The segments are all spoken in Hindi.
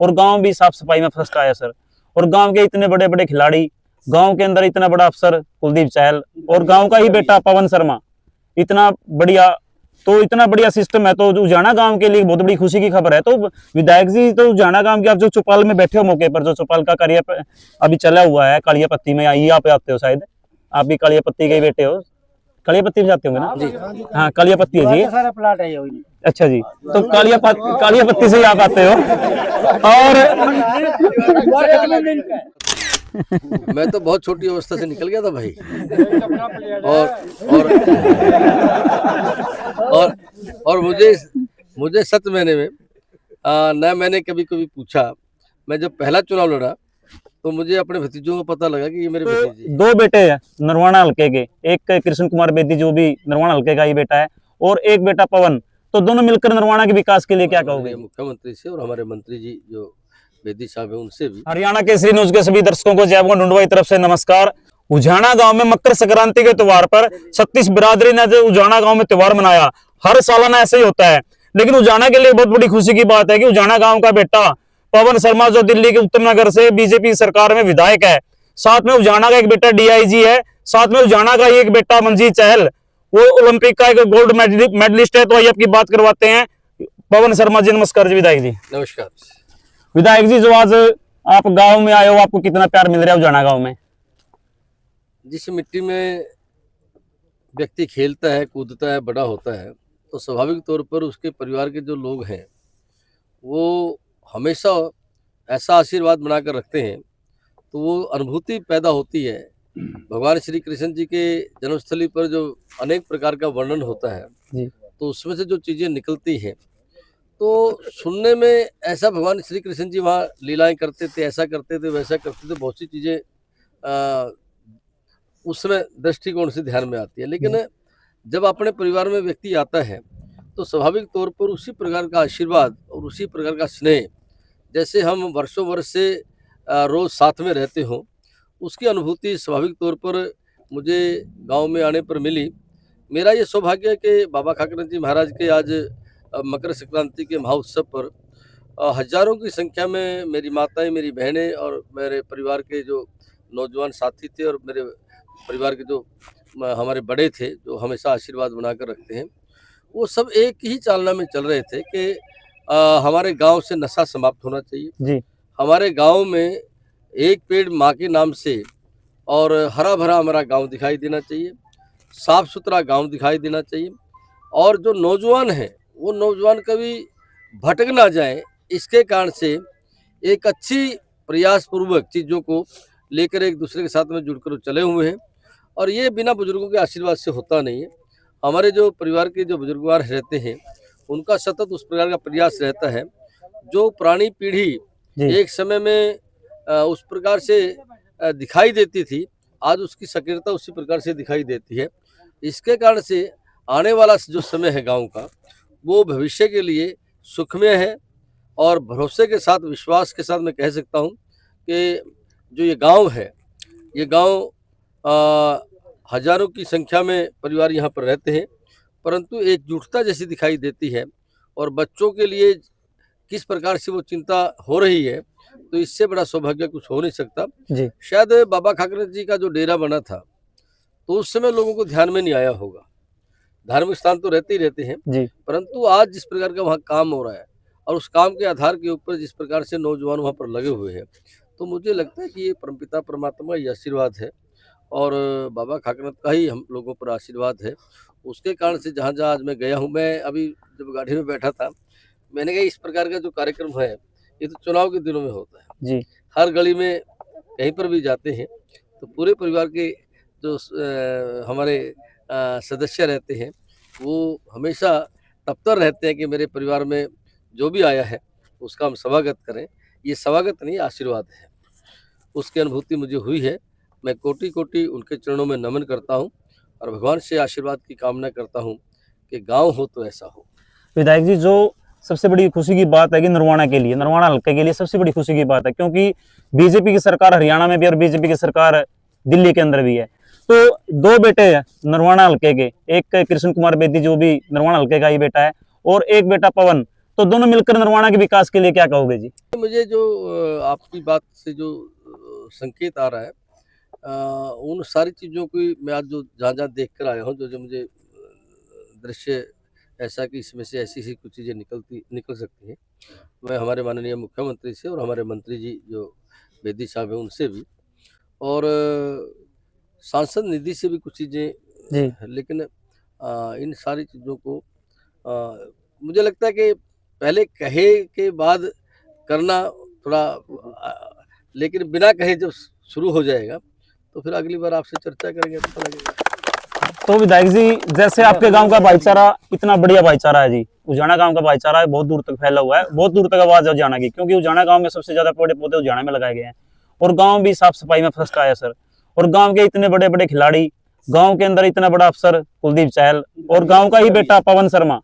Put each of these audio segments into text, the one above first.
और गांव भी साफ सफाई में फर्स्ट आया सर। और गांव के इतने बड़े बड़े खिलाड़ी, गांव के अंदर इतना बड़ा अफसर कुलदीप चहल और गांव का ही बेटा पवन शर्मा, इतना बढ़िया, तो इतना बढ़िया सिस्टम है। तो उजाना गांव के लिए बहुत बड़ी खुशी की खबर है। तो विधायक जी, तो उजाना गांव के आप जो चौपाल में बैठे हो मौके पर, जो चौपाल का कार्य अभी चला हुआ है कालिया पत्ती में, आई आप आते हो शायद, आप भी कालिया पत्ती के ही बेटे हो, कालिया पत्ती में जाते होंगे ना जी? हाँ कालिया पत्ती है जी, सारा प्लाट है। अच्छा जी, तो कालिया पत्ती से ही आप आते हो। मैं तो बहुत छोटी अवस्था से निकल गया था भाई। और मुझे सच मैंने में न मैंने कभी पूछा। मैं जब पहला चुनाव लड़ा तो मुझे अपने भतीजों को पता लगा कि ये मेरे भतीजे। दो बेटे हैं नरवाना हल्के के, एक कृष्ण कुमार बेदी जो भी नरवाना हल्के का ही बेटा है, और एक बेटा पवन। तो दोनों मिलकर नरवाना के विकास के लिए क्या कहोगे? मुख्यमंत्री से और हमारे मंत्री जी जो बेदी साहब है उनसे भी। हरियाणा केसरी न्यूज के सभी दर्शकों को जय भगवान ढूंढवा की तरफ से नमस्कार। उजाना गांव में मकर संक्रांति के त्योहार पर 36 बिरादरी ने उजाना गांव में त्योहार मनाया। हर सालाना ऐसे ही होता है, लेकिन उजाना के लिए बहुत बड़ी खुशी की बात है कि उजाना गांव का बेटा पवन शर्मा जो दिल्ली के उत्तम नगर से बीजेपी सरकार में विधायक है, साथ में उजाना का एक बेटा डीआईजी है, साथ में उजाना का एक बेटा मंजीत चहल, वो ओलंपिक का एक गोल्ड मेडलिस्ट है। तो आइए आपकी बात करवाते हैं पवन शर्मा जी। नमस्कार जी विधायक जी। नमस्कार विधायक जी, जो आज आप गांव में आए हो, आपको कितना प्यार मिल रहा है उजाना गांव में? जिस मिट्टी में व्यक्ति खेलता है, कूदता है, बड़ा होता है, तो स्वाभाविक तौर पर उसके परिवार के जो लोग हैं वो हमेशा ऐसा आशीर्वाद बनाकर रखते हैं, तो वो अनुभूति पैदा होती है। भगवान श्री कृष्ण जी के जन्मस्थली पर जो अनेक प्रकार का वर्णन होता है जी, तो उसमें से जो चीज़ें निकलती हैं तो सुनने में ऐसा, भगवान श्री कृष्ण जी वहाँ लीलाएं करते थे, ऐसा करते थे, वैसा करते थे, बहुत सी चीज़ें उस समय दृष्टिकोण से ध्यान में आती है। लेकिन जब अपने परिवार में व्यक्ति आता है तो स्वाभाविक तौर पर उसी प्रकार का आशीर्वाद और उसी प्रकार का स्नेह, जैसे हम वर्षों वर्ष से रोज़ साथ में रहते हों, उसकी अनुभूति स्वाभाविक तौर पर मुझे गांव में आने पर मिली। मेरा ये सौभाग्य है कि बाबा खाकरन जी महाराज के आज मकर संक्रांति के महोत्सव पर हजारों की संख्या में मेरी माताएं, मेरी बहनें और मेरे परिवार के जो नौजवान साथी थे और मेरे परिवार के जो हमारे बड़े थे जो हमेशा आशीर्वाद बनाकर रखते हैं, वो सब एक ही चालना में चल रहे थे कि हमारे गांव से नशा समाप्त होना चाहिए जी। हमारे गांव में एक पेड़ माँ के नाम से और हरा भरा हमारा गांव दिखाई देना चाहिए, साफ सुथरा गांव दिखाई देना चाहिए, और जो नौजवान हैं वो नौजवान कभी भटक ना जाए, इसके कारण से एक अच्छी प्रयासपूर्वक चीज़ों को लेकर एक दूसरे के साथ में जुड़कर चले हुए हैं। और ये बिना बुजुर्गों के आशीर्वाद से होता नहीं है। हमारे जो परिवार के जो बुजुर्गवार रहते हैं उनका सतत उस प्रकार का प्रयास रहता है। जो पुरानी पीढ़ी एक समय में उस प्रकार से दिखाई देती थी, आज उसकी सक्रियता उसी प्रकार से दिखाई देती है। इसके कारण से आने वाला जो समय है गांव का, वो भविष्य के लिए सुखमय है। और भरोसे के साथ, विश्वास के साथ मैं कह सकता हूं कि जो ये गांव है, ये गांव हजारों की संख्या में परिवार यहाँ पर रहते हैं, परंतु एकजुटता जैसी दिखाई देती है। और बच्चों के लिए किस प्रकार से वो चिंता हो रही है, तो इससे बड़ा सौभाग्य कुछ हो नहीं सकता जी। शायद बाबा खाकरन जी का जो डेरा बना था तो उस समय लोगों को ध्यान में नहीं आया होगा। धार्मिक स्थान तो रहते ही रहते हैं जी, परंतु आज जिस प्रकार का वहाँ काम हो रहा है और उस काम के आधार के ऊपर जिस प्रकार से नौजवान वहाँ पर लगे हुए हैं, तो मुझे लगता है कि ये परमपिता परमात्मा ये आशीर्वाद है और बाबा खाकरन का ही हम लोगों पर आशीर्वाद है। उसके कारण से जहाँ जहाँ आज मैं गया हूँ, मैं अभी जब गाड़ी में बैठा था मैंने कहा इस प्रकार का जो कार्यक्रम है ये तो चुनाव के दिनों में होता है जी। हर गली में कहीं पर भी जाते हैं तो पूरे परिवार के जो हमारे सदस्य रहते हैं वो हमेशा तत्पर रहते हैं कि मेरे परिवार में जो भी आया है उसका हम स्वागत करें। ये स्वागत नहीं, आशीर्वाद है। उसकी अनुभूति मुझे हुई है। मैं कोटि कोटि उनके चरणों में नमन करता हूँ और भगवान से आशीर्वाद की कामना करता हूँ कि गांव हो तो ऐसा हो। विधायक जी, जो सबसे बड़ी खुशी की बात है कि नरवाना के लिए, नरवाना हल्के के लिए सबसे बड़ी खुशी की बात है, क्योंकि बीजेपी की सरकार हरियाणा में भी और बीजेपी की सरकार दिल्ली के अंदर भी है। तो दो बेटे हैं नरवाना हल्के के, एक कृष्ण कुमार बेदी जो भी नरवाना हल्के का ही बेटा है, और एक बेटा पवन। तो दोनों मिलकर नरवाना के विकास के लिए क्या कहोगे जी? मुझे जो आपकी बात से जो संकेत आ रहा है, उन सारी चीज़ों की मैं आज जो जहाँ-जहाँ देख कर आया हूँ, जो मुझे दृश्य ऐसा कि इसमें से ऐसी-ऐसी कुछ चीज़ें निकल सकती हैं। मैं हमारे माननीय मुख्यमंत्री से और हमारे मंत्री जी जो बेदी साहब हैं उनसे भी, और सांसद निधि से भी कुछ चीज़ें, जी। लेकिन इन सारी चीज़ों को मुझे लगता है कि पहले कहे के बाद करना थोड़ा, लेकिन बिना कहे जब शुरू हो जाएगा तो फिर अगली बार आपसे चर्चा करेंगे तो पता लगेगा। तो विधायक जी, जैसे आपके गांव का भाईचारा इतना बढ़िया भाईचारा है जी, उजाना गांव का भाईचारा है, बहुत दूर तक फैला हुआ है, बहुत दूर तक आवाज है उजाना की, क्योंकि उजाना गांव में सबसे ज्यादा पेड़ पौधे उजाना में लगाए गए हैं, और गांव भी साफ सफाई में फर्स्ट आया सर। और गांव के इतने बड़े बड़े खिलाड़ी, गांव के अंदर इतना बड़ा अफसर कुलदीप चहल, और गांव का ही बेटा पवन शर्मा,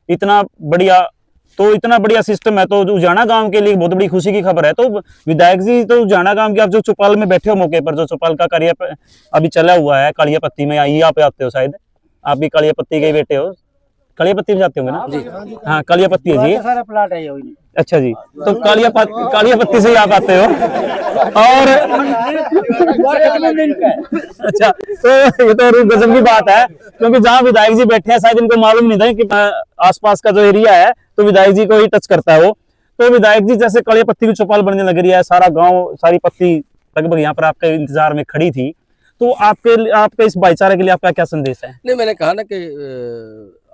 इतना बढ़िया, तो इतना बढ़िया सिस्टम है, तो उजाना गांव के लिए बहुत बड़ी खुशी की खबर है। तो विधायक जी, तो उजाना गांव के आप जो चौपाल में बैठे हो मौके पर, जो चौपाल का कार्य अभी चला हुआ है कालिया पत्ती में, आई आप आते हो शायद, आप भी कालिया पत्ती के ही बेटे हो, कालिया पत्ती में जाते होंगे ना जी? हाँ, कालिया पत्ती है जी, सारा प्लाट है ये। अच्छा जी, तो कालिया पत्ती से ही आप आते हो। और अच्छा, तो ये तो गजब की बात है, क्योंकि जहाँ विधायक जी बैठे हैं शायद इनको मालूम नहीं था कि आसपास का जो एरिया है तो विधायक जी को ही टच करता है वो। तो विधायक जी, जैसे कालिया पत्ती की चौपाल बनने लग रही है, सारा गांव, सारी पत्ती लगभग यहाँ पर आपके इंतजार में खड़ी थी, तो आपके इस भाईचारे के लिए आपका क्या संदेश है? नहीं, मैंने कहा ना कि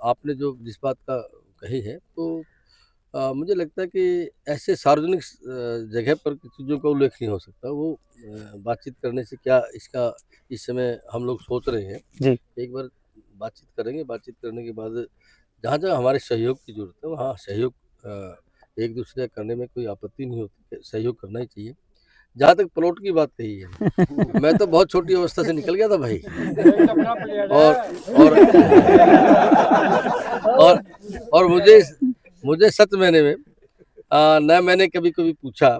आपने जो जिस बात का कही है, तो मुझे लगता है कि ऐसे सार्वजनिक जगह पर चीज़ों का उल्लेख नहीं हो सकता। वो बातचीत करने से क्या, इसका इस समय हम लोग सोच रहे हैं। जी। एक बार बातचीत करेंगे, बातचीत करने के बाद जहाँ-जहाँ हमारे सहयोग की ज़रूरत है, वहाँ सहयोग एक दूसरे का करने में कोई आपत्ति नहीं होती, सहयोग करना ही चाहिए। जहाँ तक प्लॉट की बात कही है, मैं तो बहुत छोटी अवस्था से निकल गया था भाई। और और और मुझे सच मायने में न मैंने कभी पूछा।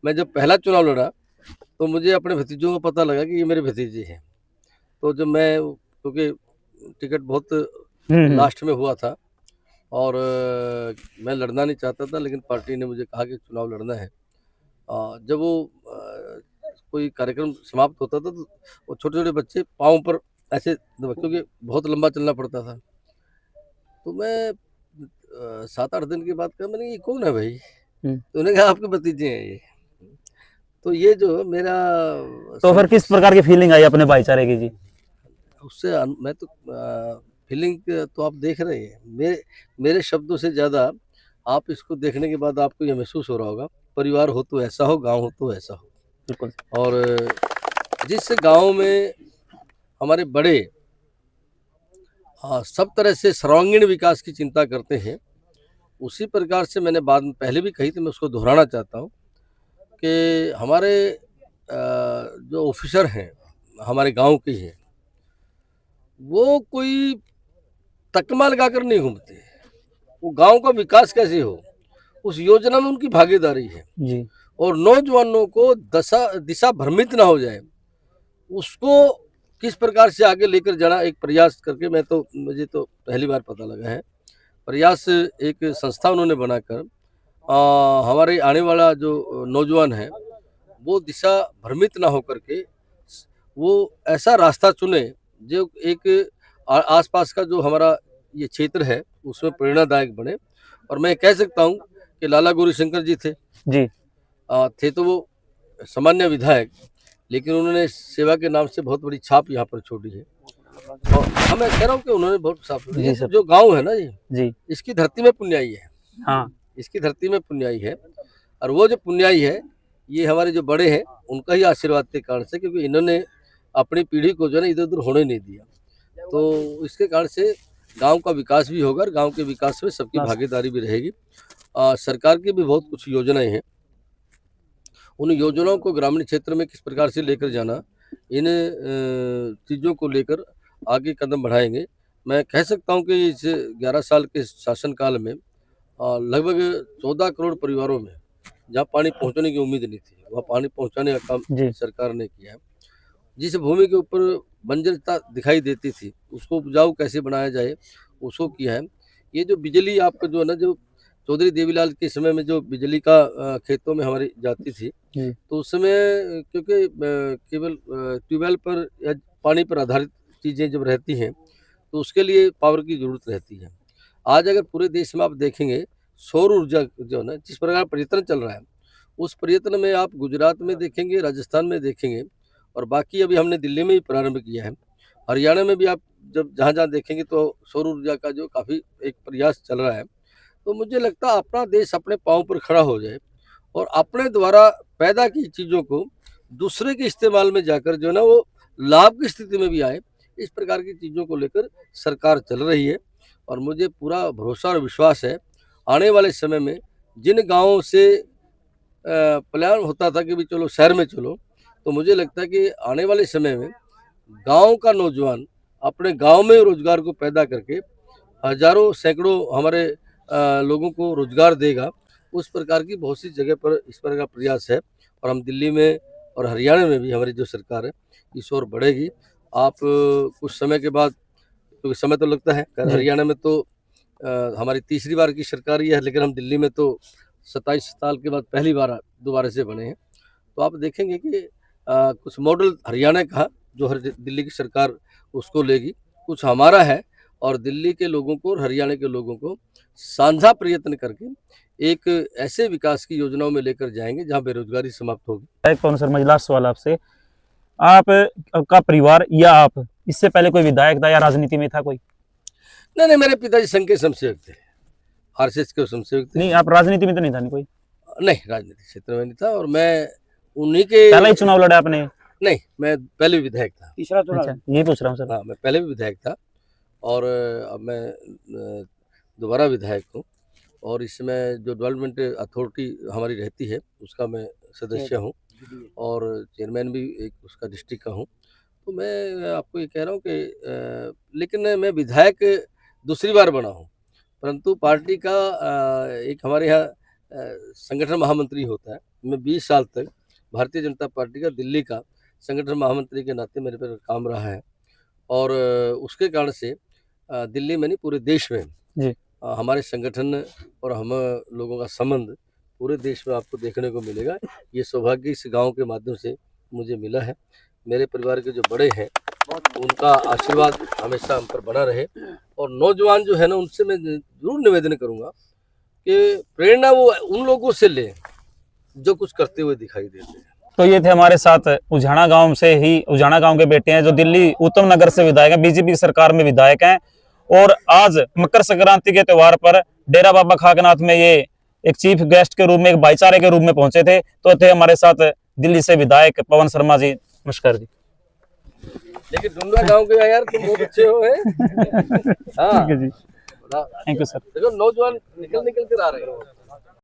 मैं जब पहला चुनाव लड़ा तो मुझे अपने भतीजों को पता लगा कि ये मेरे भतीजे हैं। तो जब मैं, क्योंकि टिकट बहुत लास्ट में हुआ था और मैं लड़ना नहीं चाहता था, लेकिन पार्टी ने मुझे कहा कि चुनाव लड़ना है। जब वो कोई कार्यक्रम समाप्त होता था तो वो छोटे-छोटे बच्चे पाँव पर ऐसे क्योंकि बहुत लंबा चलना पड़ता था। तो मैं 7-8 दिन के बाद कहा, मैंने ये कौन है भाई? तो उन्होंने कहा आपके भतीजे हैं ये। तो ये जो मेरा, तो फिर किस प्रकार की फीलिंग आई अपने भाईचारे की जी? उससे मैं तो फीलिंग तो आप देख रहे हैं। मेरे शब्दों से ज़्यादा आप इसको देखने के बाद आपको ये महसूस हो रहा होगा, परिवार हो तो ऐसा हो, गाँव हो तो ऐसा हो। बिल्कुल। और जिस गाँव में हमारे बड़े सब तरह से सर्वांगीण विकास की चिंता करते हैं, उसी प्रकार से मैंने बाद में पहले भी कही थी, मैं उसको दोहराना चाहता हूँ कि हमारे जो ऑफिसर हैं, हमारे गाँव के हैं, वो कोई तकमा लगाकर नहीं घूमते। वो गाँव का विकास कैसे हो, उस योजना में उनकी भागीदारी है जी। और नौजवानों को दिशा भ्रमित ना हो जाए, उसको किस प्रकार से आगे लेकर जाना एक प्रयास करके, मुझे तो पहली बार पता लगा है। प्रयास एक संस्था उन्होंने बनाकर हमारे आने वाला जो नौजवान है वो दिशा भ्रमित ना होकर के वो ऐसा रास्ता चुने जो एक आसपास का जो हमारा ये क्षेत्र है उसमें प्रेरणादायक बने। और मैं कह सकता हूँ कि लाला गौरीशंकर जी थे जी। थे तो वो सामान्य विधायक, लेकिन उन्होंने सेवा के नाम से बहुत बड़ी छाप यहाँ पर छोड़ी है। और मैं कह रहा हूँ कि उन्होंने बहुत छाप छोड़ी है। जो गांव है ना जी, इसकी धरती में पुण्याई है। हाँ, इसकी धरती में पुण्याई है, और वो जो पुण्याई है ये हमारे जो बड़े हैं उनका ही आशीर्वाद के कारण से, क्योंकि इन्होंने अपनी पीढ़ी को जो है ना इधर उधर होने नहीं दिया। तो इसके कारण से गांव का विकास भी होगा और गांव के विकास में सबकी भागीदारी भी रहेगी। सरकार की भी बहुत कुछ योजनाएं हैं, उन योजनाओं को ग्रामीण क्षेत्र में किस प्रकार से लेकर जाना, इन चीज़ों को लेकर आगे कदम बढ़ाएंगे। मैं कह सकता हूं कि इस 11 साल के शासनकाल में लगभग 14 करोड़ परिवारों में जहां पानी पहुंचने की उम्मीद नहीं थी, वहां पानी पहुंचाने का काम सरकार ने किया है। जिस भूमि के ऊपर बंजरता दिखाई देती थी उसको उपजाऊ कैसे बनाया जाए उसको किया है। ये जो बिजली आपका जो है ना, जो चौधरी देवीलाल के समय में जो बिजली का खेतों में हमारी जाती थी, जी। तो उस समय क्योंकि केवल ट्यूबवेल पर या पानी पर आधारित चीज़ें जब रहती हैं, तो उसके लिए पावर की ज़रूरत रहती है। आज अगर पूरे देश में आप देखेंगे, सौर ऊर्जा जो है ना, जिस प्रकार पर्यटन चल रहा है, उस पर्यटन में आप गुजरात में देखेंगे, राजस्थान में देखेंगे, और बाकी अभी हमने दिल्ली में भी प्रारंभ किया है। हरियाणा में भी आप जब जहाँ-जहाँ देखेंगे तो सौर ऊर्जा का जो काफ़ी एक प्रयास चल रहा है। तो मुझे लगता है अपना देश अपने पाँव पर खड़ा हो जाए और अपने द्वारा पैदा की चीज़ों को दूसरे के इस्तेमाल में जाकर जो है ना वो लाभ की स्थिति में भी आए, इस प्रकार की चीज़ों को लेकर सरकार चल रही है। और मुझे पूरा भरोसा और विश्वास है, आने वाले समय में जिन गाँवों से प्लान होता था कि भी चलो शहर में चलो, तो मुझे लगता है कि आने वाले समय में गाँव का नौजवान अपने गाँव में रोजगार को पैदा करके हजारों सैकड़ों हमारे लोगों को रोजगार देगा। उस प्रकार की बहुत सी जगह पर इस प्रकार का प्रयास है, और हम दिल्ली में और हरियाणा में भी हमारी जो सरकार है इस ओर बढ़ेगी। आप कुछ समय के बाद, क्योंकि समय तो लगता है, जी। हरियाणा में तो हमारी तीसरी बार की सरकार ही है, लेकिन हम दिल्ली में तो 27 साल के बाद पहली बार दोबारा से बने हैं। तो आप देखेंगे कि कुछ मॉडल हरियाणा का जो दिल्ली की सरकार उसको लेगी, कुछ हमारा है, और दिल्ली के लोगों को और हरियाणा के लोगों को साझा प्रयत्न करके एक ऐसे विकास की योजनाओं में लेकर जाएंगे जहां बेरोजगारी समाप्त होगी। एक कौन सर मजेदार सवाल आपसे, आप का परिवार या आप इससे पहले कोई विधायक था या राजनीति में था कोई? नहीं नहीं, मेरे पिताजी संघ के स्वयंसेवक थे, आरएसएस के स्वयंसेवक थे। नहीं, आप राजनीति में तो नहीं था नहीं कोई? नहीं, राजनीतिक क्षेत्र में नहीं था, और मैं उन्हीं के पहला ही चुनाव लड़ा आपने? नहीं, मैं पहले भी विधायक था। तीसरा चुनाव। अच्छा, यही पूछ रहा हूँ सर। हाँ, मैं पहले भी विधायक था, और अब मैं दोबारा विधायक हूँ, और इसमें जो डेवलपमेंट अथॉरिटी हमारी रहती है उसका मैं सदस्य हूँ, और चेयरमैन भी एक उसका डिस्ट्रिक्ट का हूँ। तो मैं आपको ये कह रहा हूँ कि लेकिन मैं विधायक दूसरी बार बना हूँ, परंतु पार्टी का एक हमारे यहाँ संगठन महामंत्री होता है। मैं 20 साल तक भारतीय जनता पार्टी का दिल्ली का संगठन महामंत्री के नाते मेरे पर काम रहा है, और उसके कारण से दिल्ली में नहीं पूरे देश में जी। हमारे संगठन और हम लोगों का संबंध पूरे देश में आपको देखने को मिलेगा। ये सौभाग्य इस गांव के माध्यम से मुझे मिला है। मेरे परिवार के जो बड़े हैं उनका आशीर्वाद हमेशा हम पर बना रहे, और नौजवान जो है ना उनसे मैं जरूर निवेदन करूंगा कि प्रेरणा वो उन लोगों से लें जो कुछ करते हुए दिखाई देते हैं। तो ये थे हमारे साथ उजाना गांव से ही, उजाना गांव के बेटे हैं जो दिल्ली उत्तम नगर से विधायक हैं, बीजेपी की सरकार में विधायक हैं, और आज मकर संक्रांति के त्योहार पर डेरा बाबा खाकनाथ में ये एक चीफ गेस्ट के रूप में, एक भाईचारे के रूप में पहुंचे थे। तो थे हमारे साथ दिल्ली से विधायक पवन शर्मा जी। नमस्कार जी। लेकिन डुंडा गांव के यार तुम बहुत अच्छे हो हैं। हाँ, ठीक है जी, थैंक यू सर। देखो नौजवान निकल कर आ रहे हैं।